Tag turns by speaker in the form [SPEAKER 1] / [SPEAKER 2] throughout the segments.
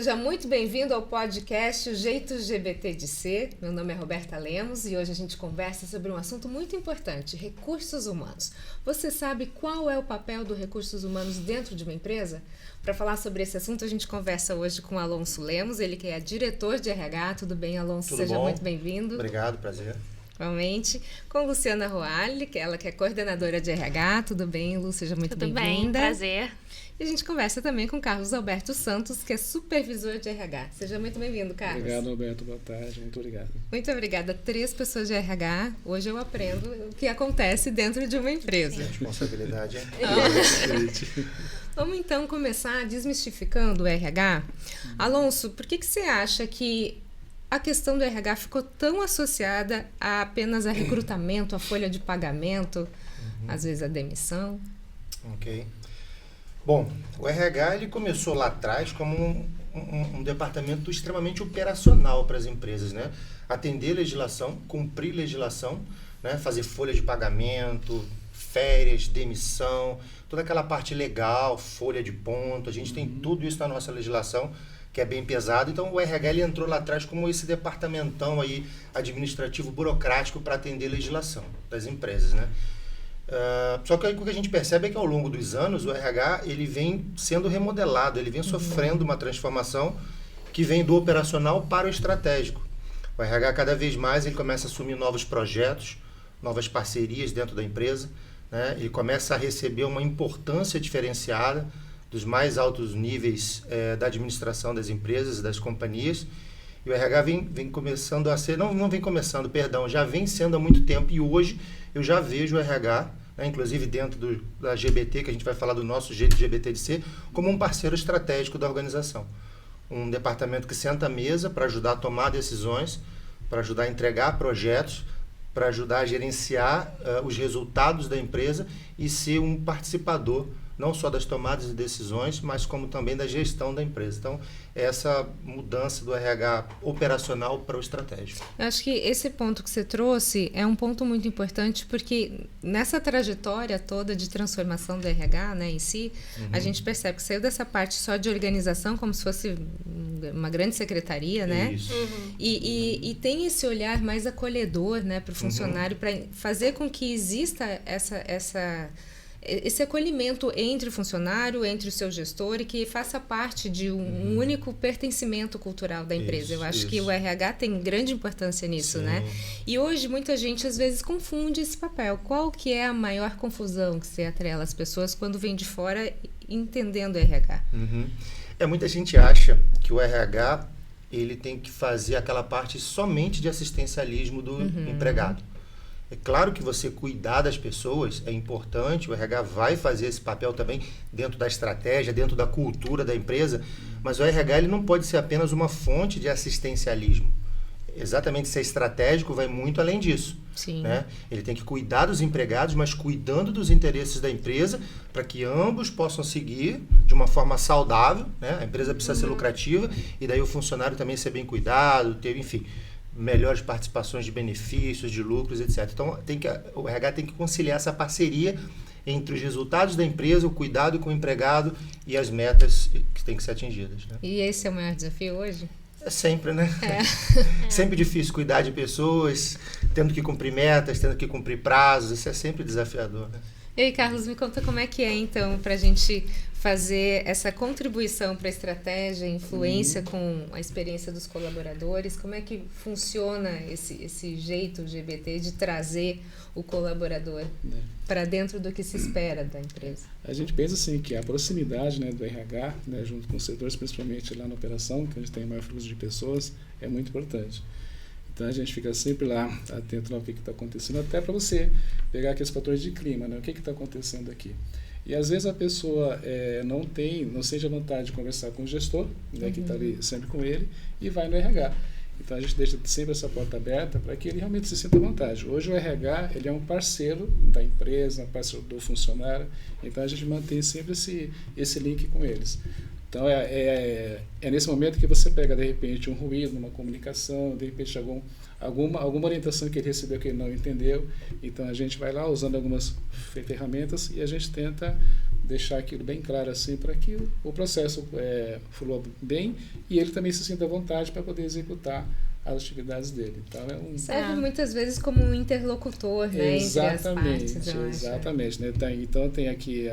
[SPEAKER 1] Seja muito bem-vindo ao podcast O Jeito GBT de Ser. Meu nome é Roberta Lemos e hoje a gente conversa sobre um assunto muito importante, recursos humanos. Você sabe qual é o papel dos recursos humanos dentro de uma empresa? Para falar sobre esse assunto, a gente conversa hoje com Alonso Lemos, ele que é diretor de RH. Tudo bem, Alonso?
[SPEAKER 2] Tudo
[SPEAKER 1] Seja
[SPEAKER 2] bom?
[SPEAKER 1] muito bem-vindo.
[SPEAKER 2] Obrigado, prazer.
[SPEAKER 1] Igualmente. Com Luciana Roale, ela que é coordenadora de RH. Tudo bem, Lu? Seja muito bem-vinda.
[SPEAKER 3] Tudo bem, prazer.
[SPEAKER 1] E a gente conversa também com Carlos Alberto Santos, que é supervisor de RH. Seja muito bem-vindo, Carlos.
[SPEAKER 4] Obrigado, Alberto. Boa tarde. Muito obrigado.
[SPEAKER 1] Muito obrigada. 3 pessoas de RH. Hoje eu aprendo o que acontece dentro de uma empresa.
[SPEAKER 2] A responsabilidade é...
[SPEAKER 1] Vamos então começar desmistificando o RH. Alonso, por que você acha que a questão do RH ficou tão associada a apenas a recrutamento, a folha de pagamento, às vezes a demissão?
[SPEAKER 2] Ok. Bom, o RH ele começou lá atrás como um departamento extremamente operacional para as empresas, né? Atender legislação, cumprir legislação, né? Fazer folha de pagamento, férias, demissão, toda aquela parte legal, folha de ponto, a gente tem tudo isso na nossa legislação, que é bem pesado. Então o RH ele entrou lá atrás como esse departamentão aí administrativo burocrático para atender legislação das empresas, né? Só que aí o que a gente percebe é que ao longo dos anos o RH ele vem sendo remodelado, ele vem sofrendo uma transformação que vem do operacional para o estratégico. O RH cada vez mais ele começa a assumir novos projetos, novas parcerias dentro da empresa, né? Ele começa a receber uma importância diferenciada dos mais altos níveis da administração das empresas e das companhias. E o RH vem começando a ser, não vem começando, perdão, já vem sendo há muito tempo, e hoje eu já vejo o RH, né, inclusive dentro da GBT, que a gente vai falar do nosso jeito GBT de ser, como um parceiro estratégico da organização. Um departamento que senta à mesa para ajudar a tomar decisões, para ajudar a entregar projetos, para ajudar a gerenciar os resultados da empresa e ser um participador não só das tomadas de decisões, mas como também da gestão da empresa. Então, essa mudança do RH operacional para o estratégico.
[SPEAKER 1] Eu acho que esse ponto que você trouxe é um ponto muito importante, porque nessa trajetória toda de transformação do RH, né, em si, a gente percebe que saiu dessa parte só de organização, como se fosse uma grande secretaria, né?
[SPEAKER 2] Isso.
[SPEAKER 1] E tem esse olhar mais acolhedor, né, para o funcionário, para fazer com que exista esse acolhimento entre o funcionário, entre o seu gestor, e que faça parte de um único pertencimento cultural da empresa. Eu acho que o RH tem grande importância nisso,
[SPEAKER 2] Sim.
[SPEAKER 1] né? E hoje muita gente às vezes confunde esse papel. Qual que é a maior confusão que você atrela as pessoas quando vem de fora entendendo o RH?
[SPEAKER 2] Muita gente acha que o RH ele tem que fazer aquela parte somente de assistencialismo do empregado. É claro que você cuidar das pessoas é importante, o RH vai fazer esse papel também dentro da estratégia, dentro da cultura da empresa, mas o RH ele não pode ser apenas uma fonte de assistencialismo. Exatamente, ser estratégico vai muito além disso.
[SPEAKER 1] Sim.
[SPEAKER 2] Né? Ele tem que cuidar dos empregados, mas cuidando dos interesses da empresa, para que ambos possam seguir de uma forma saudável, né? A empresa precisa ser lucrativa, e daí o funcionário também ser bem cuidado, ter, enfim, melhores participações de benefícios, de lucros, etc. Então, o RH tem que conciliar essa parceria entre os resultados da empresa, o cuidado com o empregado e as metas que têm que ser atingidas. Né?
[SPEAKER 1] E esse é o maior desafio hoje?
[SPEAKER 2] É sempre, né? Sempre difícil cuidar de pessoas, tendo que cumprir metas, tendo que cumprir prazos, isso é sempre desafiador. Né?
[SPEAKER 1] E aí, Carlos, me conta como é que é, então, para a gente fazer essa contribuição para a estratégia, influência com a experiência dos colaboradores, como é que funciona esse jeito GBT de trazer o colaborador para dentro do que se espera da empresa?
[SPEAKER 4] A gente pensa assim que a proximidade, né, do RH, né, junto com os setores, principalmente lá na operação, que a gente tem maior fluxo de pessoas, é muito importante. Então a gente fica sempre lá, atento ao que está acontecendo, até para você pegar aqueles fatores de clima, né? O que está acontecendo aqui. E às vezes a pessoa não sente a vontade de conversar com o gestor, né, que está ali sempre com ele, e vai no RH. Então a gente deixa sempre essa porta aberta para que ele realmente se sinta à vontade. Hoje o RH ele é um parceiro da empresa, um parceiro do funcionário, então a gente mantém sempre esse link com eles. Então é nesse momento que você pega de repente um ruído numa comunicação, de repente alguma orientação que ele recebeu que ele não entendeu, então a gente vai lá usando algumas ferramentas e a gente tenta deixar aquilo bem claro assim para que o processo flua bem e ele também se sinta à vontade para poder executar as atividades dele. Então,
[SPEAKER 1] serve muitas vezes como um interlocutor, né,
[SPEAKER 4] exatamente,
[SPEAKER 1] entre as partes.
[SPEAKER 4] Exatamente. Né? Então tem aqui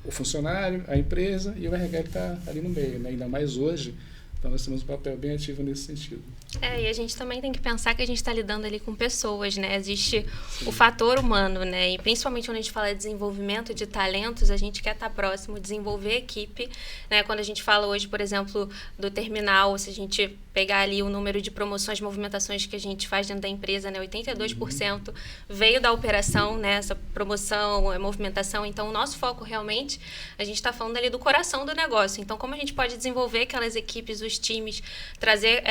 [SPEAKER 4] o funcionário, a empresa e o RH que está ali no meio, né? Ainda mais hoje. Então nós temos um papel bem ativo nesse sentido.
[SPEAKER 3] E a gente também tem que pensar que a gente está lidando ali com pessoas, né? Existe o fator humano, né? E principalmente quando a gente fala de desenvolvimento de talentos, a gente quer estar próximo, desenvolver equipe, né? Quando a gente fala hoje, por exemplo, do terminal, se a gente pegar ali o número de promoções, movimentações que a gente faz dentro da empresa, né? 82% veio da operação, né? Essa promoção, movimentação. Então, o nosso foco realmente, a gente está falando ali do coração do negócio. Então, como a gente pode desenvolver aquelas equipes, os times, trazer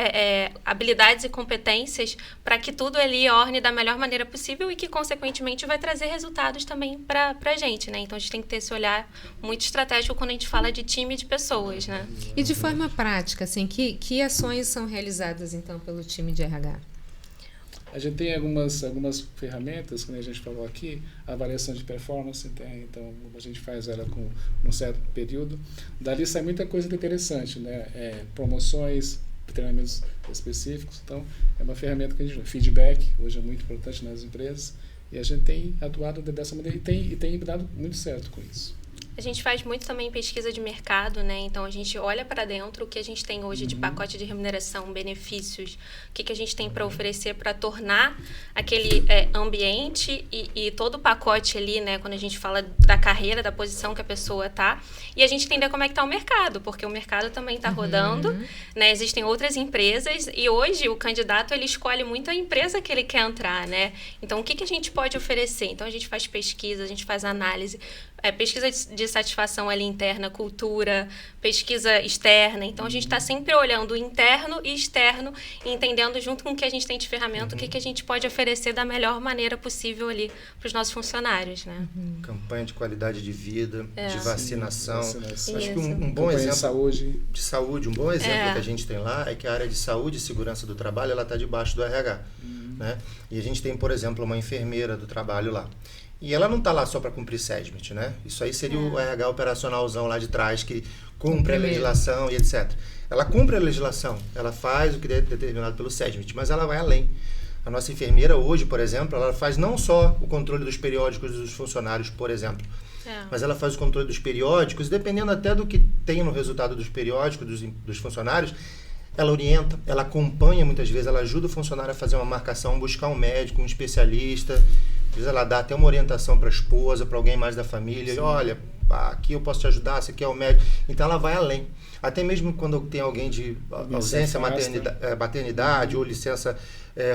[SPEAKER 3] habilidades e competências para que tudo ali orne da melhor maneira possível e que, consequentemente, vai trazer resultados também para a gente, né? Então, a gente tem que ter esse olhar muito estratégico quando a gente fala de time de pessoas, né?
[SPEAKER 1] E de forma prática, assim, que ações são realizadas, então, pelo time de RH?
[SPEAKER 4] A gente tem algumas ferramentas, como a gente falou aqui, a avaliação de performance, então a gente faz ela com um certo período. Dali sai muita coisa interessante, né? Promoções, treinamentos específicos, então é uma ferramenta que a gente feedback, hoje é muito importante nas empresas, e a gente tem atuado dessa maneira e tem dado muito certo com isso.
[SPEAKER 3] A gente faz muito também pesquisa de mercado, né? Então, a gente olha para dentro o que a gente tem hoje de pacote de remuneração, benefícios, o que a gente tem para oferecer para tornar aquele ambiente e todo o pacote ali, né? Quando a gente fala da carreira, da posição que a pessoa está. E a gente entender como é que está o mercado, porque o mercado também está rodando, né? Existem outras empresas e hoje o candidato, ele escolhe muito a empresa que ele quer entrar, né? Então, o que a gente pode oferecer? Então, a gente faz pesquisa, a gente faz análise, pesquisa de satisfação ali interna, cultura, pesquisa externa. Então, a gente está sempre olhando o interno e externo e entendendo junto com o que a gente tem de ferramenta, o que a gente pode oferecer da melhor maneira possível ali para os nossos funcionários, né?
[SPEAKER 2] Campanha de qualidade de vida, de vacinação. Acho que um bom
[SPEAKER 4] campanha
[SPEAKER 2] exemplo de saúde, um bom exemplo que a gente tem lá é que a área de saúde e segurança do trabalho, ela está debaixo do RH. Né? E a gente tem, por exemplo, uma enfermeira do trabalho lá. E ela não está lá só para cumprir SESMIT, né? Isso aí seria o RH operacionalzão lá de trás, que cumpre a legislação e etc. Ela cumpre a legislação, ela faz o que é determinado pelo SESMIT, mas ela vai além. A nossa enfermeira hoje, por exemplo, ela faz não só o controle dos periódicos dos funcionários, por exemplo, mas ela faz o controle dos periódicos, dependendo até do que tem no resultado dos periódicos dos funcionários, ela orienta, ela acompanha muitas vezes, ela ajuda o funcionário a fazer uma marcação, buscar um médico, um especialista. Às vezes ela dá até uma orientação para a esposa, para alguém mais da família. E, olha, aqui eu posso te ajudar, esse aqui é o médico. Então ela vai além. Até mesmo quando tem alguém de ausência, maternidade ou licença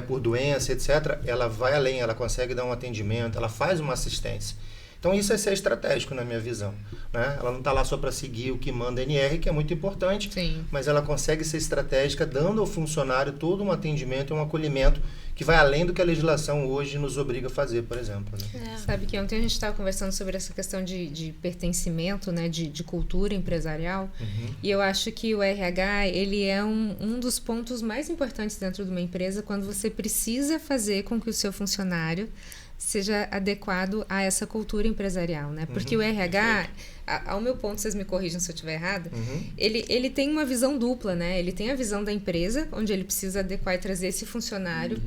[SPEAKER 2] por doença, etc., ela vai além, ela consegue dar um atendimento, ela faz uma assistência. Então isso é ser estratégico na minha visão, né? Ela não está lá só para seguir o que manda a NR, que é muito importante, mas ela consegue ser estratégica dando ao funcionário todo um atendimento e um acolhimento que vai além do que a legislação hoje nos obriga a fazer, por exemplo. Né?
[SPEAKER 1] Sabe que ontem a gente estava conversando sobre essa questão de pertencimento, né, de cultura empresarial, e eu acho que o RH, ele é um dos pontos mais importantes dentro de uma empresa quando você precisa fazer com que o seu funcionário seja adequado a essa cultura empresarial, né? Porque o RH, ao meu ponto, vocês me corrijam se eu estiver errada, ele tem uma visão dupla, né? Ele tem a visão da empresa, onde ele precisa adequar e trazer esse funcionário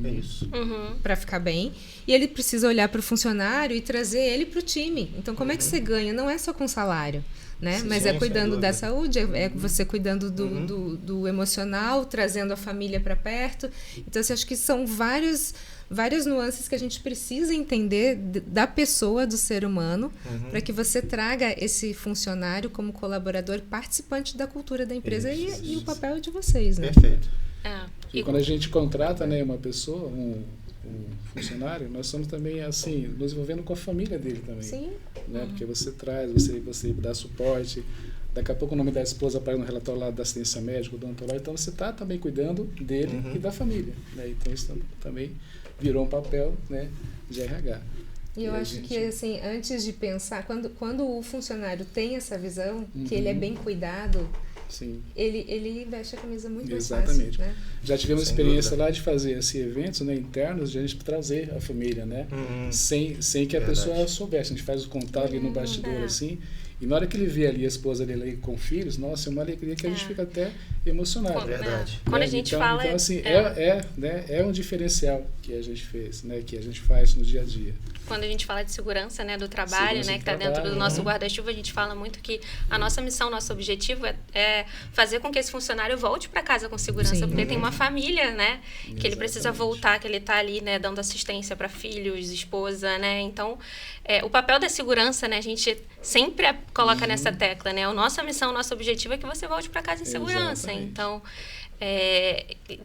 [SPEAKER 1] para ficar bem, e ele precisa olhar para o funcionário e trazer ele para o time. Então, como é que você ganha? Não é só com salário, né? Mas é cuidando da saúde, é você cuidando do emocional, trazendo a família para perto. Então, eu acho que são várias nuances que a gente precisa entender da pessoa, do ser humano, para que você traga esse funcionário como colaborador participante da cultura da empresa e o papel de vocês, né?
[SPEAKER 2] Perfeito.
[SPEAKER 4] E quando a gente contrata, né, uma pessoa, um funcionário, nós estamos também assim, nos envolvendo com a família dele também.
[SPEAKER 1] Sim.
[SPEAKER 4] Né? Porque você traz, você dá suporte. Daqui a pouco o nome da esposa aparece no relatório lá da assistência médica, do odontológico, então você está também cuidando dele e da família. Né? Então isso também virou um papel, né, de RH.
[SPEAKER 1] E eu acho que, assim, antes de pensar, quando o funcionário tem essa visão, que ele é bem cuidado,
[SPEAKER 4] Sim.
[SPEAKER 1] ele veste a camisa muito mais
[SPEAKER 4] Exatamente.
[SPEAKER 1] fácil, né?
[SPEAKER 4] Já tivemos
[SPEAKER 2] Sem
[SPEAKER 4] experiência
[SPEAKER 2] dúvida.
[SPEAKER 4] lá de fazer assim, eventos, né, internos, de a gente trazer a família, né? Sem que a
[SPEAKER 2] Verdade.
[SPEAKER 4] pessoa soubesse. A gente faz o contato ali no bastidor, assim. E na hora que ele vê ali a esposa dele aí com filhos, nossa, é uma alegria que a gente fica até emocionado.
[SPEAKER 2] Verdade.
[SPEAKER 3] Quando a gente
[SPEAKER 4] então,
[SPEAKER 3] fala...
[SPEAKER 4] Então, assim, é um diferencial que a gente fez, né? Que a gente faz no dia a dia.
[SPEAKER 3] Quando a gente fala de segurança, né, do trabalho,
[SPEAKER 4] Segurança
[SPEAKER 3] né,
[SPEAKER 4] do
[SPEAKER 3] que está dentro do
[SPEAKER 4] trabalho,
[SPEAKER 3] nosso
[SPEAKER 4] né?
[SPEAKER 3] guarda-chuva, a gente fala muito que a nossa missão, nosso objetivo é fazer com que esse funcionário volte para casa com segurança,
[SPEAKER 1] Sim.
[SPEAKER 3] porque tem uma família, né, que ele precisa
[SPEAKER 4] Exatamente.
[SPEAKER 3] voltar, que ele está ali, né, dando assistência para filhos, esposa, né, então o papel da segurança, né, a gente sempre coloca nessa tecla, né, a nossa missão, o nosso objetivo é que você volte para casa em segurança,
[SPEAKER 4] Exatamente.
[SPEAKER 3] então...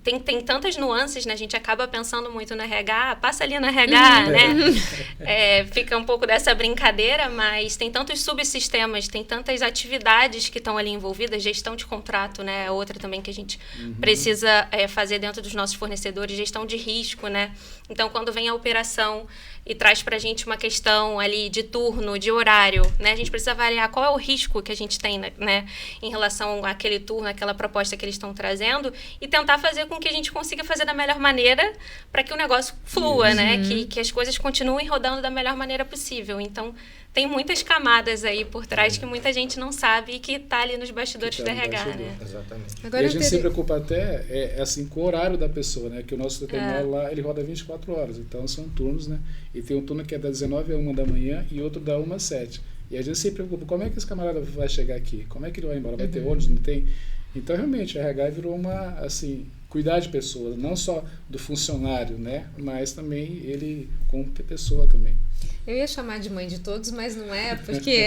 [SPEAKER 3] tem tantas nuances, né? A gente acaba pensando muito no RH, passa ali no RH, né? Fica um pouco dessa brincadeira, mas tem tantos subsistemas, tem tantas atividades que estão ali envolvidas, gestão de contrato, né? Outra também que a gente precisa fazer dentro dos nossos fornecedores, gestão de risco, né? Então, quando vem a operação e traz para a gente uma questão ali de turno, de horário, né? A gente precisa avaliar qual é o risco que a gente tem, né? Em relação àquele turno, àquela proposta que eles estão trazendo e tentar fazer com que a gente consiga fazer da melhor maneira para que o negócio flua, né? Que as coisas continuem rodando da melhor maneira possível. Então, tem muitas camadas aí por trás que muita gente não sabe e que está ali nos bastidores
[SPEAKER 4] Que
[SPEAKER 3] do
[SPEAKER 4] tá no
[SPEAKER 3] RH,
[SPEAKER 4] bastidor.
[SPEAKER 3] né?
[SPEAKER 2] Exatamente.
[SPEAKER 1] Agora
[SPEAKER 4] E a
[SPEAKER 1] eu
[SPEAKER 4] gente
[SPEAKER 1] teria-
[SPEAKER 4] se preocupa até assim, com o horário da pessoa, né? Que o nosso terminal lá, ele roda 24 horas. Então, são turnos, né? E tem um turno que é das 19 a 1 da manhã e outro da 1 às 7. E a gente se preocupa, como é que esse camarada vai chegar aqui? Como é que ele vai embora? Vai ter ônibus? Não tem? Então, realmente, a RH virou uma, assim, cuidar de pessoas, não só do funcionário, né? Mas também ele como pessoa também.
[SPEAKER 1] Eu ia chamar de mãe de todos, mas não é, porque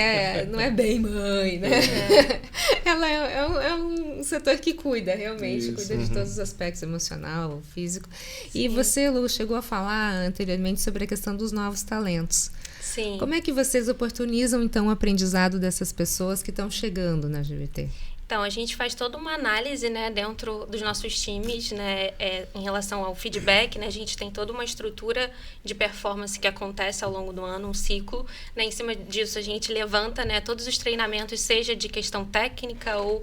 [SPEAKER 1] não é bem mãe, né? Ela é um setor que cuida, realmente,
[SPEAKER 4] Isso,
[SPEAKER 1] cuida de todos os aspectos, emocional, físico. E você, Lu, chegou a falar anteriormente sobre a questão dos novos talentos.
[SPEAKER 3] Sim.
[SPEAKER 1] Como é que vocês oportunizam, então, o aprendizado dessas pessoas que estão chegando na GVT?
[SPEAKER 3] Então, a gente faz toda uma análise, né, dentro dos nossos times, né, em relação ao feedback, né, a gente tem toda uma estrutura de performance que acontece ao longo do ano, um ciclo, né, em cima disso a gente levanta, né, todos os treinamentos, seja de questão técnica ou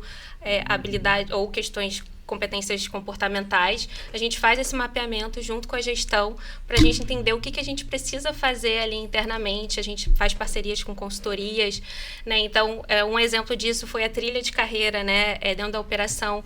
[SPEAKER 3] habilidade, ou questões competências comportamentais, a gente faz esse mapeamento junto com a gestão para a gente entender o que a gente precisa fazer ali internamente, a gente faz parcerias com consultorias, né? Então, um exemplo disso foi a trilha de carreira, né? Dentro da operação,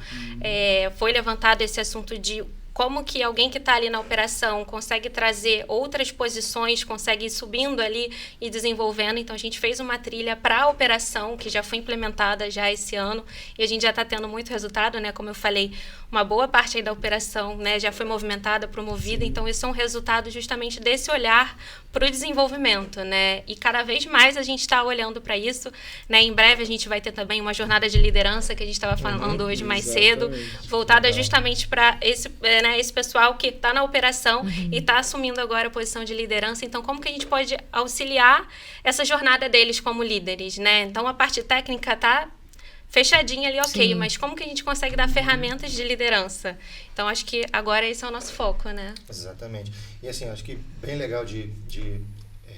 [SPEAKER 3] foi levantado esse assunto de como que alguém que está ali na operação consegue trazer outras posições, consegue ir subindo ali e desenvolvendo. Então, a gente fez uma trilha para a operação, que já foi implementada já esse ano, e a gente já está tendo muito resultado, né? Como eu falei, uma boa parte aí da operação, né, já foi movimentada, promovida. Sim. Então, isso é um resultado justamente desse olhar para o desenvolvimento, né? E cada vez mais a gente está olhando para isso, né? Em breve a gente vai ter também uma jornada de liderança que a gente estava falando hoje mais cedo, voltada justamente para esse pessoal que está na operação e está assumindo agora a posição de liderança. Então, como que a gente pode auxiliar essa jornada deles como líderes, né? Então, a parte técnica está fechadinha ali, ok, sim, mas como que a gente consegue dar ferramentas de liderança? Então, acho que agora esse é o nosso foco, né?
[SPEAKER 2] Exatamente. E assim, acho que bem legal de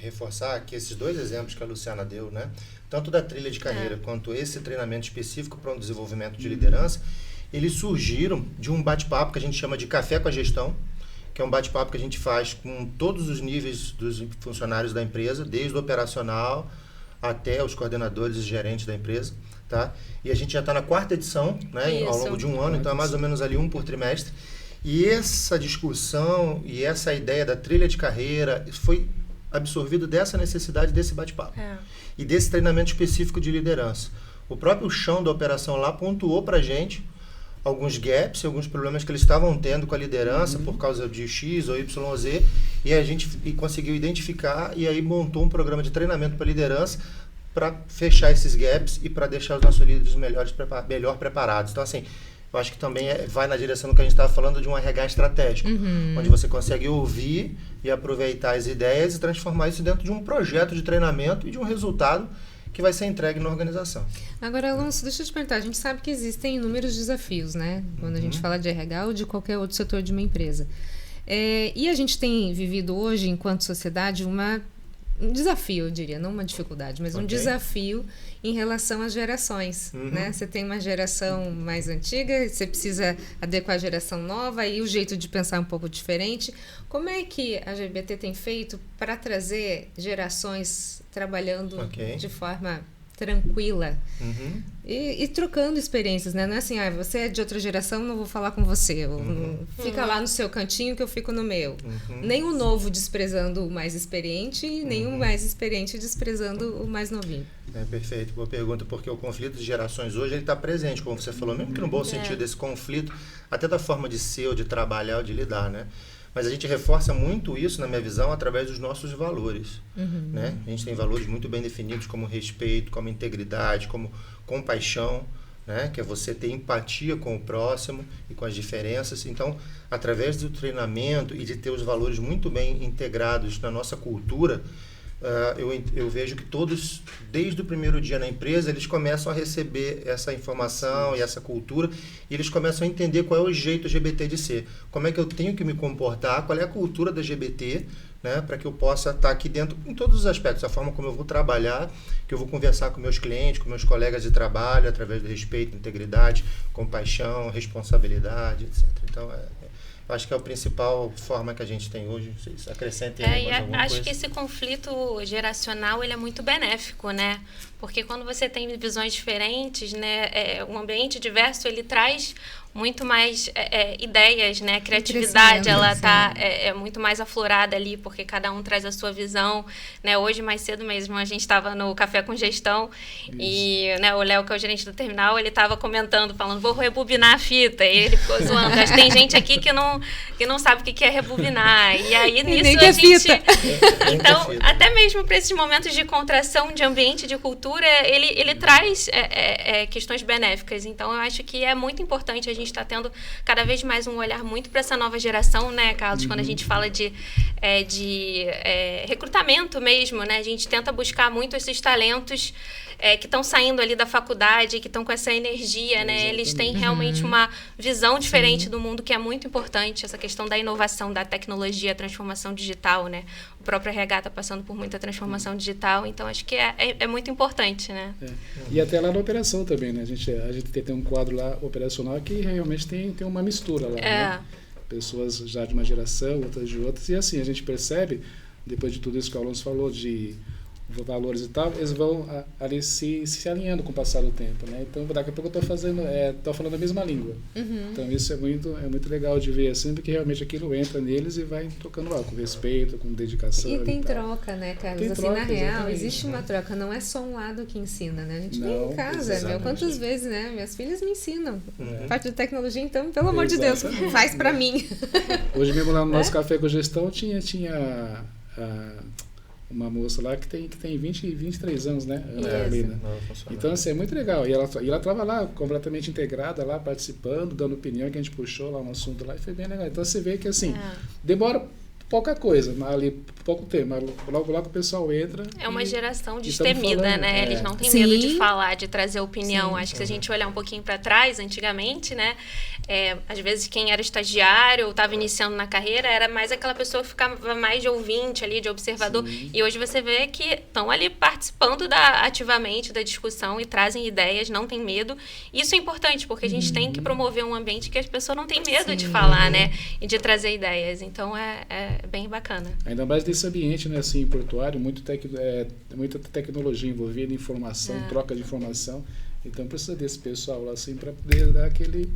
[SPEAKER 2] reforçar que esses dois exemplos que a Luciana deu, né? Tanto da trilha de carreira quanto esse treinamento específico para um desenvolvimento de liderança, eles surgiram de um bate-papo que a gente chama de Café com a Gestão, que é um bate-papo que a gente faz com todos os níveis dos funcionários da empresa, desde o operacional até os coordenadores e gerentes da empresa, tá? E a gente já está na 4ª edição, né? Ao longo de um ano, então é mais ou menos ali um por trimestre. E essa discussão e essa ideia da trilha de carreira foi absorvido dessa necessidade desse bate-papo e desse treinamento específico de liderança. O próprio chão da operação lá pontuou para a gente alguns gaps, alguns problemas que eles estavam tendo com a liderança por causa de X ou Y ou Z, e a gente conseguiu identificar e aí montou um programa de treinamento para liderança para fechar esses gaps e para deixar os nossos líderes melhor preparados. Então, assim, eu acho que também vai na direção do que a gente estava falando de um RH estratégico, onde você consegue ouvir e aproveitar as ideias e transformar isso dentro de um projeto de treinamento e de um resultado que vai ser entregue na organização.
[SPEAKER 1] Agora, Alonso, deixa eu te perguntar, a gente sabe que existem inúmeros desafios, né? Quando a gente fala de RH ou de qualquer outro setor de uma empresa. E a gente tem vivido hoje, enquanto sociedade, uma desafio, eu diria, não uma dificuldade, mas um desafio em relação às gerações, né? Você tem uma geração mais antiga, você precisa adequar a geração nova e o jeito de pensar é um pouco diferente. Como é que a GBT tem feito para trazer gerações trabalhando de forma tranquila e trocando experiências, né? Não é assim, você é de outra geração, não vou falar com você. Fica lá no seu cantinho que eu fico no meu. Nem o novo desprezando o mais experiente, nem o mais experiente desprezando o mais novinho.
[SPEAKER 2] Perfeito, boa pergunta, porque o conflito de gerações hoje ele está presente, como você falou, mesmo que no bom sentido desse conflito, até da forma de ser, ou de trabalhar, ou de lidar, né? Mas a gente reforça muito isso, na minha visão, através dos nossos valores. Né? A gente tem valores muito bem definidos, como respeito, como integridade, como compaixão, né? Que é você ter empatia com o próximo e com as diferenças. Então, através do treinamento e de ter os valores muito bem integrados na nossa cultura, eu vejo que todos, desde o primeiro dia na empresa, eles começam a receber essa informação e essa cultura, e eles começam a entender qual é o jeito LGBT de ser. Como é que eu tenho que me comportar, qual é a cultura da LGBT, né, para que eu possa estar aqui dentro em todos os aspectos, a forma como eu vou trabalhar, que eu vou conversar com meus clientes, com meus colegas de trabalho, através do respeito, integridade, compaixão, responsabilidade, etc. Então, acho que é a principal forma que a gente tem hoje. Vocês acrescentem mais alguma coisa?
[SPEAKER 3] Acho que esse conflito geracional ele é muito benéfico, né? Porque quando você tem visões diferentes, né, um ambiente diverso, ele traz muito mais ideias, né? A criatividade, ela tá muito mais aflorada ali, porque cada um traz a sua visão, né? Hoje, mais cedo mesmo, a gente estava no Café com Gestão e, né, o Léo, que é o gerente do terminal, ele estava comentando, falando, vou rebobinar a fita, e ele ficou zoando. Acho que tem gente aqui que não sabe o que é rebobinar, e aí nisso a gente... Então, até mesmo para esses momentos de contração de ambiente, de cultura, ele traz questões benéficas. Então, eu acho que é muito importante a gente está tendo cada vez mais um olhar muito para essa nova geração, né, Carlos? Quando a gente fala de recrutamento mesmo, né? A gente tenta buscar muito esses talentos que estão saindo ali da faculdade, que estão com essa energia, né? Exatamente. Eles têm realmente uma visão diferente do mundo, que é muito importante, essa questão da inovação, da tecnologia, a transformação digital, né? O próprio RH está passando por muita transformação digital, então acho que é muito importante, né?
[SPEAKER 4] E até lá na operação também, né? A gente tem um quadro lá operacional que realmente tem uma mistura lá, né? Pessoas já de uma geração, outras de outras, e assim, a gente percebe, depois de tudo isso que o Alonso falou, de valores e tal, eles vão ali se alinhando com o passar do tempo, né? Então, daqui a pouco eu estou falando a mesma língua. Então, isso é muito legal de ver, assim, porque realmente aquilo entra neles e vai tocando lá, com respeito, com dedicação.
[SPEAKER 1] E tem troca, né, Carlos?
[SPEAKER 4] Tem
[SPEAKER 1] assim,
[SPEAKER 4] troca,
[SPEAKER 1] na real,
[SPEAKER 4] exatamente,
[SPEAKER 1] existe uma troca, não é só um lado que ensina, né? A gente vem em casa, quantas vezes, né? Minhas filhas me ensinam. Parte de tecnologia, então, pelo amor de Deus, faz pra mim. Hoje
[SPEAKER 4] mesmo lá no nosso Café com Gestão tinha uma moça lá que tem 23 anos, né? Ana Carolina. Então, assim, é muito legal. E ela estava lá completamente integrada, lá participando, dando opinião, que a gente puxou lá um assunto lá e foi bem legal. Então, você vê que, assim, demora pouca coisa, mas ali pouco tempo, mas logo o pessoal entra.
[SPEAKER 3] É uma geração destemida, né? Eles não têm medo de falar, de trazer opinião. Acho que se a gente olhar um pouquinho para trás, antigamente, né? Às vezes quem era estagiário ou estava iniciando na carreira era mais aquela pessoa que ficava mais de ouvinte ali, de observador. E hoje você vê que estão ali participando ativamente da discussão e trazem ideias, não tem medo. Isso é importante, porque a gente tem que promover um ambiente que as pessoas não têm medo de falar, né? E de trazer ideias. Então, é bem bacana. Ainda
[SPEAKER 4] mais desse ambiente, né, assim, portuário, muita tecnologia envolvida, informação, troca de informação. Então, precisa desse pessoal lá, assim, para poder dar aquele...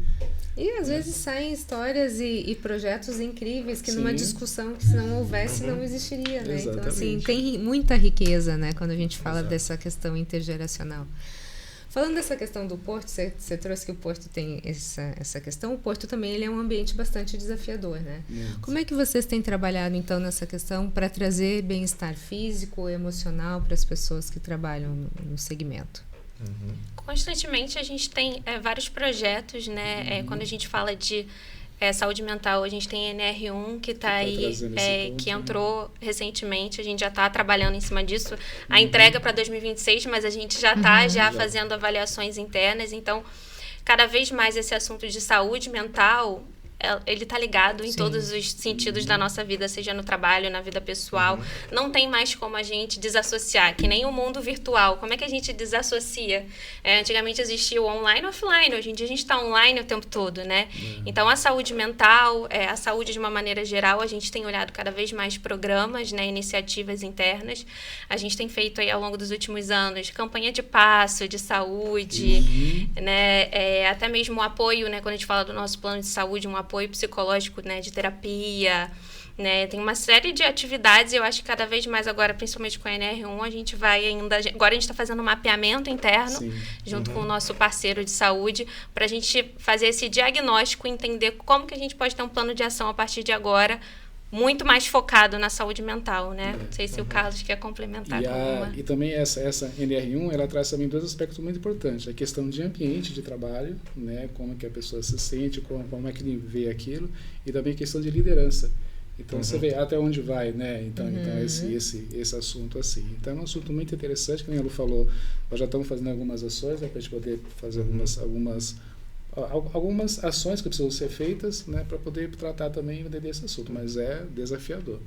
[SPEAKER 1] E, às vezes, saem histórias e projetos incríveis que numa discussão que, se não houvesse, não existiria, né?
[SPEAKER 4] Exatamente.
[SPEAKER 1] Então, assim, tem muita riqueza, né, quando a gente fala dessa questão intergeracional. Falando dessa questão do Porto, você trouxe que o Porto tem essa questão. O Porto também ele é um ambiente bastante desafiador, né? Como é que vocês têm trabalhado, então, nessa questão para trazer bem-estar físico ou emocional para as pessoas que trabalham no segmento?
[SPEAKER 3] Constantemente a gente tem vários projetos, né? Quando a gente fala de saúde mental, a gente tem NR1 que está aí, que entrou recentemente, a gente já está trabalhando em cima disso. A entrega para 2026, mas a gente já está fazendo avaliações internas. Então, cada vez mais esse assunto de saúde mental ele está ligado em todos os sentidos da nossa vida, seja no trabalho, na vida pessoal. Não tem mais como a gente desassociar, que nem o mundo virtual. Como é que a gente desassocia? Antigamente existia o online e offline, hoje em dia a gente está online o tempo todo, né? Então, a saúde mental, a saúde de uma maneira geral, a gente tem olhado cada vez mais programas, né, iniciativas internas. A gente tem feito aí ao longo dos últimos anos campanha de passo, de saúde, né, até mesmo o apoio, né, quando a gente fala do nosso plano de saúde, um apoio psicológico, né, de terapia, né, tem uma série de atividades. Eu acho que cada vez mais agora, principalmente com a NR1, a gente vai ainda... Agora a gente está fazendo um mapeamento interno, junto com o nosso parceiro de saúde, para a gente fazer esse diagnóstico e entender como que a gente pode ter um plano de ação a partir de agora, muito mais focado na saúde mental, né? Não sei se o Carlos quer complementar.
[SPEAKER 4] E também essa NR1, ela traz também 2 aspectos muito importantes. A questão de ambiente de trabalho, né? Como que a pessoa se sente, como é que ele vê aquilo, e também a questão de liderança. Então, você vê até onde vai, né? Então esse assunto assim. Então, é um assunto muito interessante, como a Lu falou, nós já estamos fazendo algumas ações, né, para a gente poder fazer algumas ações que precisam ser feitas, né, para poder tratar também desse assunto, mas é desafiador.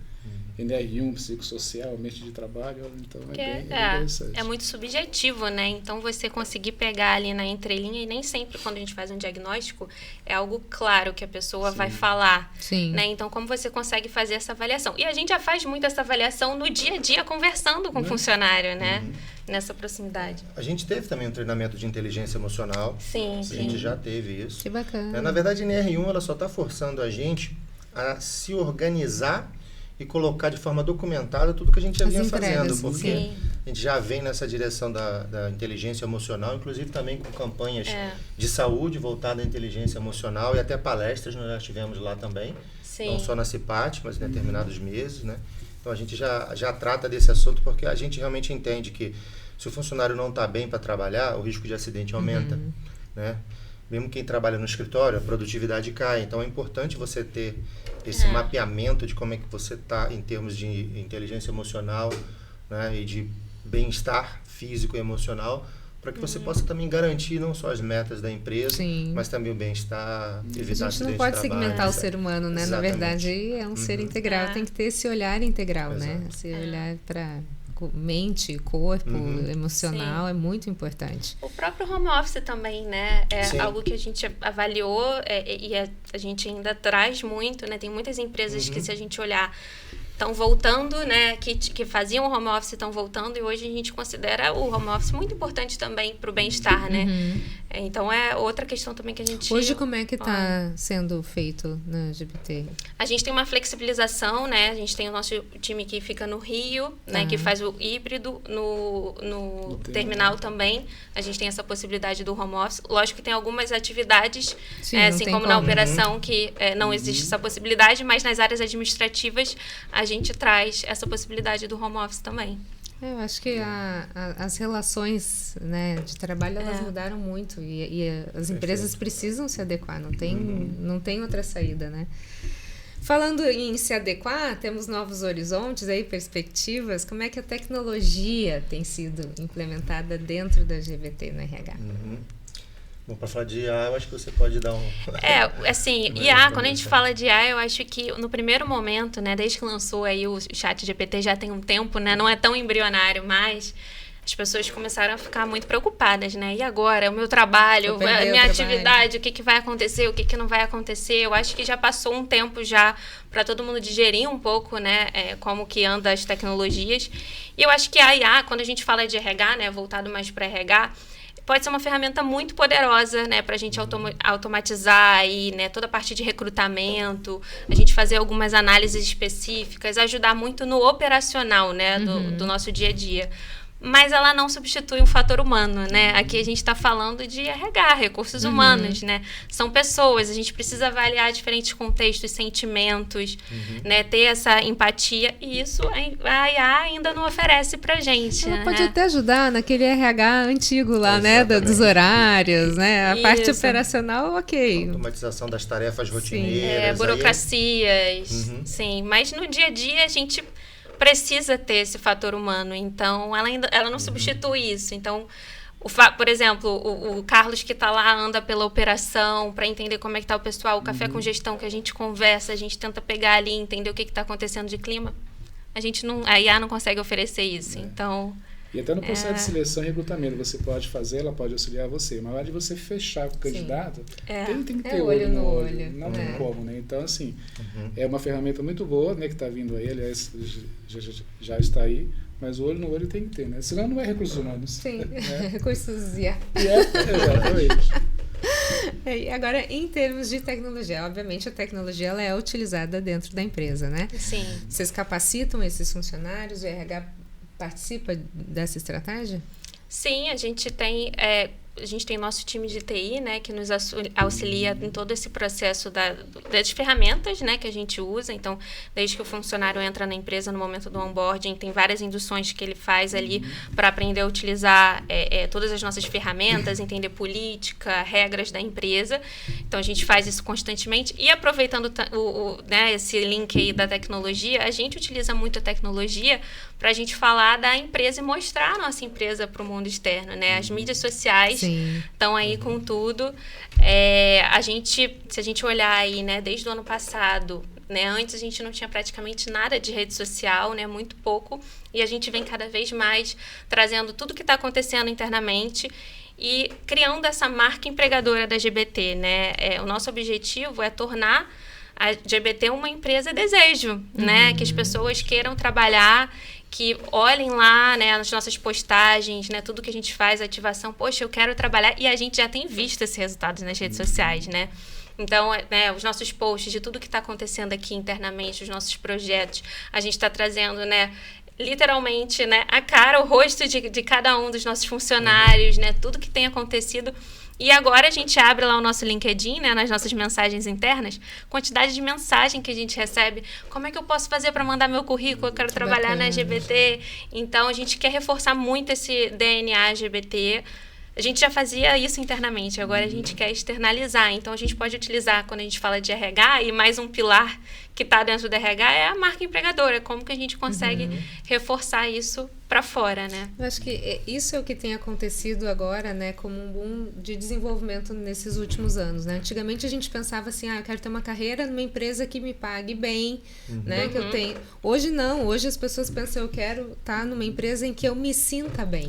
[SPEAKER 4] NR1, psicossocial, ambiente de trabalho, então bem interessante.
[SPEAKER 3] É muito subjetivo, né? Então, você conseguir pegar ali na entrelinha, e nem sempre quando a gente faz um diagnóstico, é algo claro que a pessoa vai falar. Né? Então, como você consegue fazer essa avaliação? E a gente já faz muito essa avaliação no dia a dia, conversando com o funcionário, né? Nessa proximidade.
[SPEAKER 2] A gente teve também um treinamento de inteligência emocional.
[SPEAKER 3] Sim.
[SPEAKER 2] A gente já teve isso.
[SPEAKER 1] Que bacana.
[SPEAKER 2] Na verdade, a NR1 ela só está forçando a gente a se organizar e colocar de forma documentada tudo que a gente já vinha fazendo, porque a gente já vem nessa direção da inteligência emocional, inclusive também com campanhas de saúde voltada à inteligência emocional, e até palestras nós já tivemos lá também, não só na CIPAT, mas em determinados meses, né? Então a gente já trata desse assunto, porque a gente realmente entende que se o funcionário não está bem para trabalhar, o risco de acidente aumenta, né? Mesmo quem trabalha no escritório, a produtividade cai. Então, é importante você ter esse mapeamento de como é que você está em termos de inteligência emocional, né, e de bem-estar físico e emocional, para que você possa também garantir não só as metas da empresa, mas também o bem-estar, evitar acidentes de trabalho.
[SPEAKER 1] A gente não pode segmentar o ser humano, né?
[SPEAKER 2] Exatamente.
[SPEAKER 1] Na verdade, é um ser integral. Tem que ter esse olhar integral, né? Esse olhar para... mente, corpo, emocional, é muito importante.
[SPEAKER 3] O próprio home office também, né? É algo que a gente avaliou e a gente ainda traz muito, né? Tem muitas empresas que, se a gente olhar, estão voltando, né? Que faziam home office, estão voltando, e hoje a gente considera o home office muito importante também para o bem-estar, né? Então, é outra questão também que a gente...
[SPEAKER 1] Hoje, como é que está sendo feito na GBT?
[SPEAKER 3] A gente tem uma flexibilização, né? A gente tem o nosso time que fica no Rio, né? Que faz o híbrido no terminal também. A gente tem essa possibilidade do home office. Lógico que tem algumas atividades, assim como na operação, que não existe essa possibilidade, mas nas áreas administrativas a gente traz essa possibilidade do home office também.
[SPEAKER 1] Eu acho que as relações, né, de trabalho, elas mudaram muito, e as empresas precisam se adequar, não tem outra saída, né? Falando em se adequar, temos novos horizontes aí, perspectivas. Como é que a tecnologia tem sido implementada dentro da GBT no RH?
[SPEAKER 2] Bom, para falar de IA, eu acho que você pode dar um...
[SPEAKER 3] assim, IA, quando a gente fala de IA, eu acho que no primeiro momento, né, desde que lançou aí o ChatGPT, já tem um tempo, né, não é tão embrionário, mas as pessoas começaram a ficar muito preocupadas, né? E agora, o meu trabalho, a minha atividade, o que vai acontecer, o que não vai acontecer? Eu acho que já passou um tempo já para todo mundo digerir um pouco, né, como que anda as tecnologias. E eu acho que a IA, quando a gente fala de RH, né, voltado mais para RH, pode ser uma ferramenta muito poderosa, né, para a gente automatizar aí, né, toda a parte de recrutamento, a gente fazer algumas análises específicas, ajudar muito no operacional, né, do nosso dia a dia. Mas ela não substitui um fator humano, né? Aqui a gente está falando de RH, recursos humanos, né? São pessoas, a gente precisa avaliar diferentes contextos, sentimentos, né? Ter essa empatia, e isso a IA ainda não oferece pra gente.
[SPEAKER 1] Ela pode até ajudar naquele RH antigo lá, né? Dos horários, né? A parte operacional, ok.
[SPEAKER 2] Automatização das tarefas rotineiras.
[SPEAKER 3] Burocracias, sim. Mas no dia a dia a gente precisa ter esse fator humano, então ela não substitui isso. Então, Por exemplo, o Carlos que está lá anda pela operação para entender como é que está o pessoal, o café com gestão que a gente conversa, a gente tenta pegar ali, entender o que está acontecendo de clima. A IA não consegue oferecer isso, então...
[SPEAKER 4] E até no processo de seleção e recrutamento, você pode fazer, ela pode auxiliar você. Mas na hora de você fechar com o candidato, ele tem que ter olho no olho. Não tem como, né? Então, assim, é uma ferramenta muito boa, né, que está vindo aí, aliás, já está aí. Mas o olho no olho tem que ter, né? Senão não é recursos humanos.
[SPEAKER 1] Sim, recursos IA.
[SPEAKER 4] Exatamente.
[SPEAKER 1] Agora, em termos de tecnologia, obviamente a tecnologia ela é utilizada dentro da empresa, né?
[SPEAKER 3] Sim.
[SPEAKER 1] Vocês capacitam esses funcionários? O RH participa dessa estratégia?
[SPEAKER 3] Sim, a gente tem nosso time de TI, né, que nos auxilia em todo esse processo das ferramentas, né, que a gente usa. Então, desde que o funcionário entra na empresa no momento do onboarding, tem várias induções que ele faz ali para aprender a utilizar todas as nossas ferramentas, entender política, regras da empresa. Então, a gente faz isso constantemente. E aproveitando esse link aí da tecnologia, a gente utiliza muito a tecnologia para a gente falar da empresa e mostrar a nossa empresa para o mundo externo, né? As mídias sociais estão aí com tudo. Se a gente olhar aí, né, desde o ano passado, né, antes a gente não tinha praticamente nada de rede social, né, muito pouco, e a gente vem cada vez mais trazendo tudo que está acontecendo internamente e criando essa marca empregadora da GBT, né? O nosso objetivo é tornar a GBT uma empresa desejo, né? Que as pessoas queiram trabalhar, que olhem lá, né, as nossas postagens, né, tudo que a gente faz, ativação, poxa, eu quero trabalhar, e a gente já tem visto esses resultados nas redes sociais, né? Então, né, os nossos posts de tudo que está acontecendo aqui internamente, os nossos projetos, a gente está trazendo, né, literalmente, né, a cara, o rosto de cada um dos nossos funcionários, né, tudo que tem acontecido. E agora a gente abre lá o nosso LinkedIn, né, nas nossas mensagens internas, quantidade de mensagem que a gente recebe. Como é que eu posso fazer para mandar meu currículo? Eu quero trabalhar na LGBT. Então, a gente quer reforçar muito esse DNA LGBT. A gente já fazia isso internamente, agora a gente quer externalizar. Então, a gente pode utilizar, quando a gente fala de RH, e mais um pilar que está dentro do RH é a marca empregadora. Como que a gente consegue reforçar isso para fora, né?
[SPEAKER 1] Eu acho que isso é o que tem acontecido agora, né, como um boom de desenvolvimento nesses últimos anos, né? Antigamente a gente pensava assim, eu quero ter uma carreira numa empresa que me pague bem, né, que eu tenho. Hoje não, hoje as pessoas pensam, eu quero estar numa empresa em que eu me sinta bem,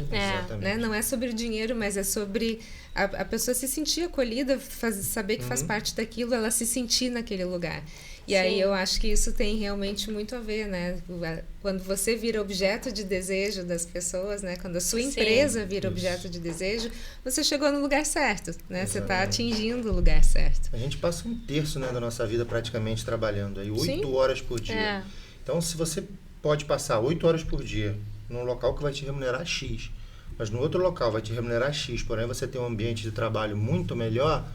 [SPEAKER 1] né? Não é sobre dinheiro, mas é sobre a pessoa se sentir acolhida, saber que faz parte daquilo, ela se sentir naquele lugar. E aí eu acho que isso tem realmente muito a ver, né? Quando você vira objeto de desejo das pessoas, né? Quando a sua empresa vira objeto de desejo, você chegou no lugar certo, né? Exatamente. Você está atingindo o lugar certo.
[SPEAKER 2] A gente passa 1/3, né, da nossa vida praticamente trabalhando, aí 8 horas por dia. Então, se você pode passar 8 horas por dia num local que vai te remunerar X, mas no outro local vai te remunerar X, porém você tem um ambiente de trabalho muito melhor,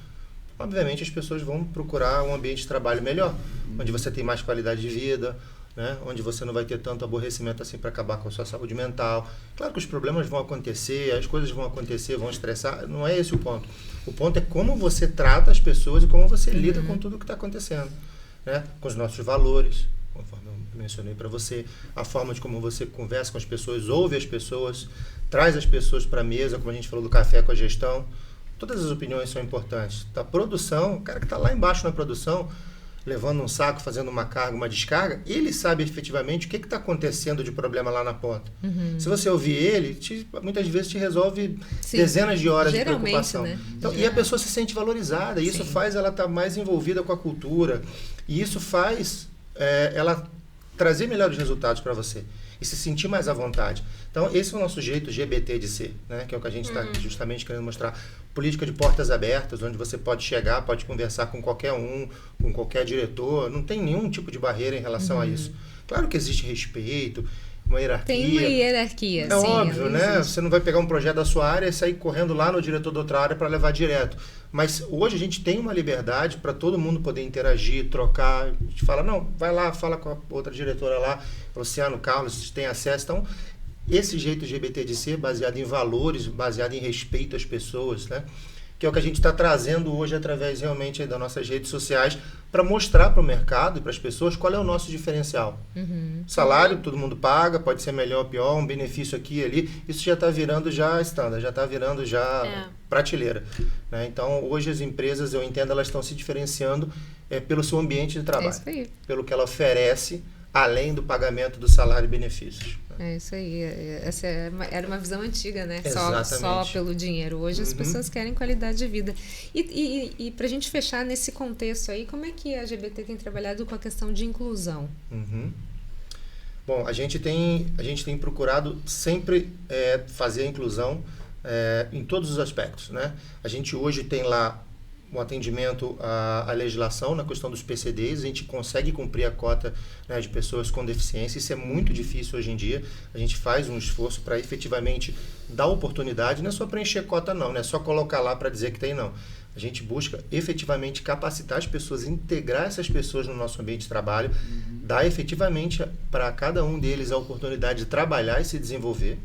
[SPEAKER 2] obviamente as pessoas vão procurar um ambiente de trabalho melhor, onde você tem mais qualidade de vida, né? Onde você não vai ter tanto aborrecimento assim para acabar com a sua saúde mental. Claro que os problemas vão acontecer, as coisas vão acontecer, vão estressar, não é esse o ponto. O ponto é como você trata as pessoas e como você lida com tudo o que está acontecendo, né? Com os nossos valores, conforme eu mencionei para você, a forma de como você conversa com as pessoas, ouve as pessoas, traz as pessoas para a mesa, como a gente falou do café com a gestão. Todas as opiniões são importantes. Da produção, o cara que está lá embaixo na produção, levando um saco, fazendo uma carga, uma descarga, ele sabe efetivamente o que está acontecendo de problema lá na ponta. Se você ouvir ele, muitas vezes te resolve dezenas de horas de preocupação.
[SPEAKER 1] Né?
[SPEAKER 2] Então, e a pessoa se sente valorizada, e isso faz ela estar mais envolvida com a cultura, e isso faz ela trazer melhores resultados para você e se sentir mais à vontade. Então, esse é o nosso jeito GBT de ser, né? Que é o que a gente está justamente querendo mostrar. Política de portas abertas, onde você pode chegar, pode conversar com qualquer um, com qualquer diretor, não tem nenhum tipo de barreira em relação a isso. Claro que existe respeito, uma hierarquia.
[SPEAKER 1] Tem uma hierarquia,
[SPEAKER 2] é óbvio, né? Você não vai pegar um projeto da sua área e sair correndo lá no diretor da outra área para levar direto. Mas hoje a gente tem uma liberdade para todo mundo poder interagir, trocar. A gente fala, não, vai lá, fala com a outra diretora lá, Luciano, Carlos, vocês têm acesso. Então, esse jeito LGBT de ser, baseado em valores, baseado em respeito às pessoas, né? que é o que a gente está trazendo hoje através realmente das nossas redes sociais para mostrar para o mercado e para as pessoas qual é o nosso diferencial. Salário, todo mundo paga, pode ser melhor ou pior, um benefício aqui e ali, isso já está virando já standard, já está virando já prateleira. Né? Então, hoje as empresas, eu entendo, elas estão se diferenciando pelo seu ambiente de trabalho, pelo que ela oferece, além do pagamento do salário e benefícios.
[SPEAKER 1] É isso aí. Essa era uma visão antiga, né?
[SPEAKER 2] Exatamente.
[SPEAKER 1] Só pelo dinheiro. Hoje as pessoas querem qualidade de vida. E para a gente fechar nesse contexto aí, como é que a GBT tem trabalhado com a questão de inclusão?
[SPEAKER 2] Bom, a gente tem procurado sempre fazer a inclusão em todos os aspectos, né? A gente hoje tem lá um atendimento à legislação na questão dos PCDs, a gente consegue cumprir a cota, né, de pessoas com deficiência, isso é muito difícil hoje em dia, a gente faz um esforço para efetivamente dar oportunidade, não é só preencher cota não, não é só colocar lá para dizer que tem não. A gente busca efetivamente capacitar as pessoas, integrar essas pessoas no nosso ambiente de trabalho, dar efetivamente para cada um deles a oportunidade de trabalhar e se desenvolver.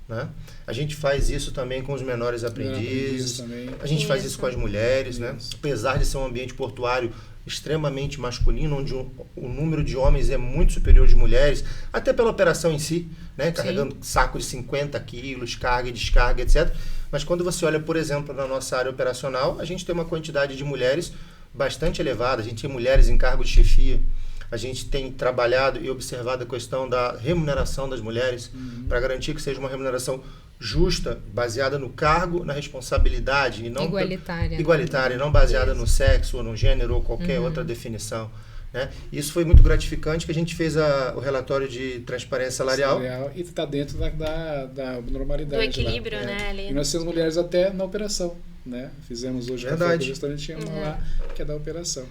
[SPEAKER 2] Né? A gente faz isso também com os menores aprendizes, a gente faz isso com as mulheres, né? Apesar de ser um ambiente portuário extremamente masculino, onde o número de homens é muito superior de mulheres, até pela operação em si, né? Carregando saco de 50 quilos, carga e descarga, etc. Mas quando você olha, por exemplo, na nossa área operacional, a gente tem uma quantidade de mulheres bastante elevada, a gente tem mulheres em cargo de chefia. A gente tem trabalhado e observado a questão da remuneração das mulheres para garantir que seja uma remuneração justa, baseada no cargo, na responsabilidade e não igualitária, não baseada no sexo ou no gênero ou qualquer outra definição. Né? Isso foi muito gratificante, que a gente fez o relatório de transparência salarial.
[SPEAKER 4] E está dentro da normalidade.
[SPEAKER 3] Do equilíbrio,
[SPEAKER 4] lá,
[SPEAKER 3] né? Ali.
[SPEAKER 4] E nós temos mulheres até na operação. Né? Fizemos hoje café com o restaurante, tinha uma lá que é da operação.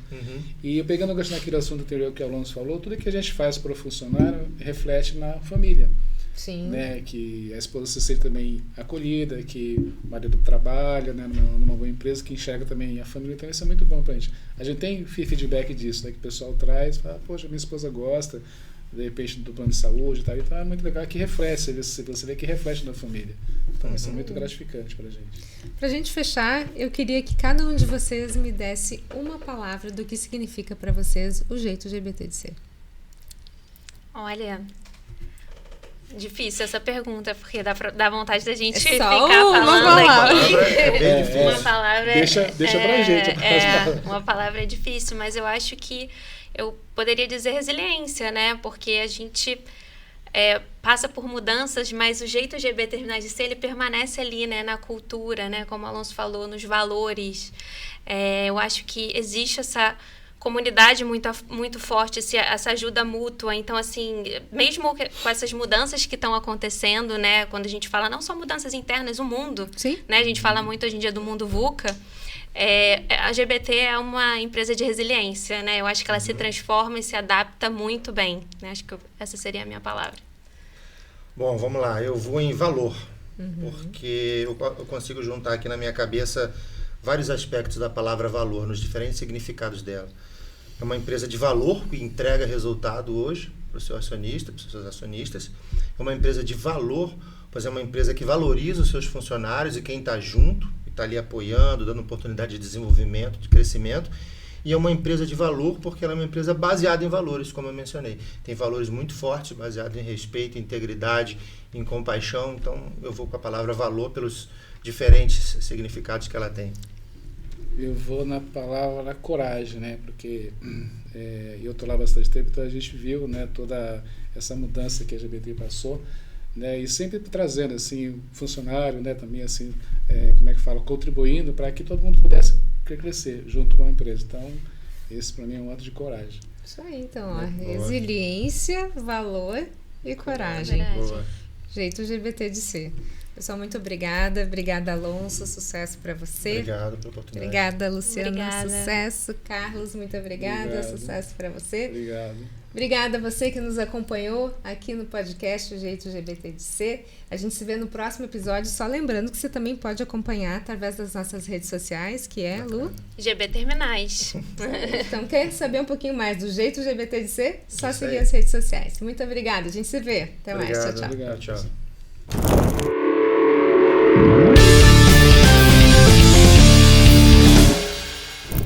[SPEAKER 4] E pegando naquele assunto anterior que o Alonso falou, tudo que a gente faz para o funcionário reflete na família.
[SPEAKER 1] Sim.
[SPEAKER 4] Né? Que a esposa se sente também acolhida, que o marido trabalha, né, numa boa empresa, que enxerga também a família, então isso é muito bom pra gente. A gente tem feedback disso, né, que o pessoal traz, fala, poxa, minha esposa gosta, de repente, do plano de saúde e tal, então é muito legal, que reflete, você vê que reflete na família. Então isso é muito gratificante pra gente.
[SPEAKER 1] Pra gente fechar, eu queria que cada um de vocês me desse uma palavra do que significa pra vocês o jeito GBT de ser.
[SPEAKER 3] Olha, difícil essa pergunta, porque dá vontade da gente
[SPEAKER 1] só
[SPEAKER 3] ficar
[SPEAKER 1] uma
[SPEAKER 3] falando
[SPEAKER 1] palavra.
[SPEAKER 3] aqui. Uma palavra
[SPEAKER 4] deixa pra gente.
[SPEAKER 3] Uma palavra é difícil, mas eu acho que eu poderia dizer resiliência, né? Porque a gente passa por mudanças, mas o jeito GBT de ser, ele permanece ali, né? Na cultura, né? Como o Alonso falou, nos valores. Eu acho que existe essa comunidade muito forte, essa ajuda mútua. Então, assim, mesmo com essas mudanças que estão acontecendo, né? Quando a gente fala não só mudanças internas, o mundo.
[SPEAKER 1] Sim.
[SPEAKER 3] Né? A gente fala muito hoje em dia do mundo VUCA. A GBT é uma empresa de resiliência, né? Eu acho que ela se transforma e se adapta muito bem, né? Acho que essa seria a minha palavra.
[SPEAKER 2] Bom, vamos lá. Eu vou em valor, porque eu consigo juntar aqui na minha cabeça vários aspectos da palavra valor, nos diferentes significados dela. É uma empresa de valor que entrega resultado hoje para o seu acionista, para os seus acionistas. É uma empresa de valor, pois é uma empresa que valoriza os seus funcionários e quem está junto, está ali apoiando, dando oportunidade de desenvolvimento, de crescimento. E é uma empresa de valor porque ela é uma empresa baseada em valores, como eu mencionei. Tem valores muito fortes, baseados em respeito, em integridade, em compaixão. Então, eu vou com a palavra valor pelos diferentes significados que ela tem.
[SPEAKER 4] Eu vou na palavra coragem, né? Porque eu estou lá há bastante tempo, então a gente viu, né, toda essa mudança que a GBT passou, né, e sempre trazendo assim funcionário, né, também assim, como é que fala, contribuindo para que todo mundo pudesse crescer junto com a empresa. Então, esse para mim é um ato de coragem.
[SPEAKER 1] Isso aí, então, ó, resiliência, valor e coragem.
[SPEAKER 2] Boa.
[SPEAKER 1] Jeito GBT de ser. Pessoal, muito obrigada. Obrigada, Alonso. Sucesso para você.
[SPEAKER 2] Obrigado pela oportunidade.
[SPEAKER 1] Obrigada, Luciana.
[SPEAKER 3] Obrigada.
[SPEAKER 1] Sucesso. Carlos, muito obrigada.
[SPEAKER 4] Obrigado.
[SPEAKER 1] Sucesso para você.
[SPEAKER 4] Obrigado.
[SPEAKER 1] Obrigada a você que nos acompanhou aqui no podcast O Jeito GBT de Ser. A gente se vê no próximo episódio. Só lembrando que você também pode acompanhar através das nossas redes sociais, que é, Lu?
[SPEAKER 3] GB Terminais.
[SPEAKER 1] Então, quer saber um pouquinho mais do Jeito GBT de Ser? Só
[SPEAKER 2] Isso
[SPEAKER 1] seguir
[SPEAKER 2] aí.
[SPEAKER 1] as redes sociais. Muito obrigada. A gente se vê. Até mais. Tchau, tchau.
[SPEAKER 4] Obrigado.
[SPEAKER 2] Tchau.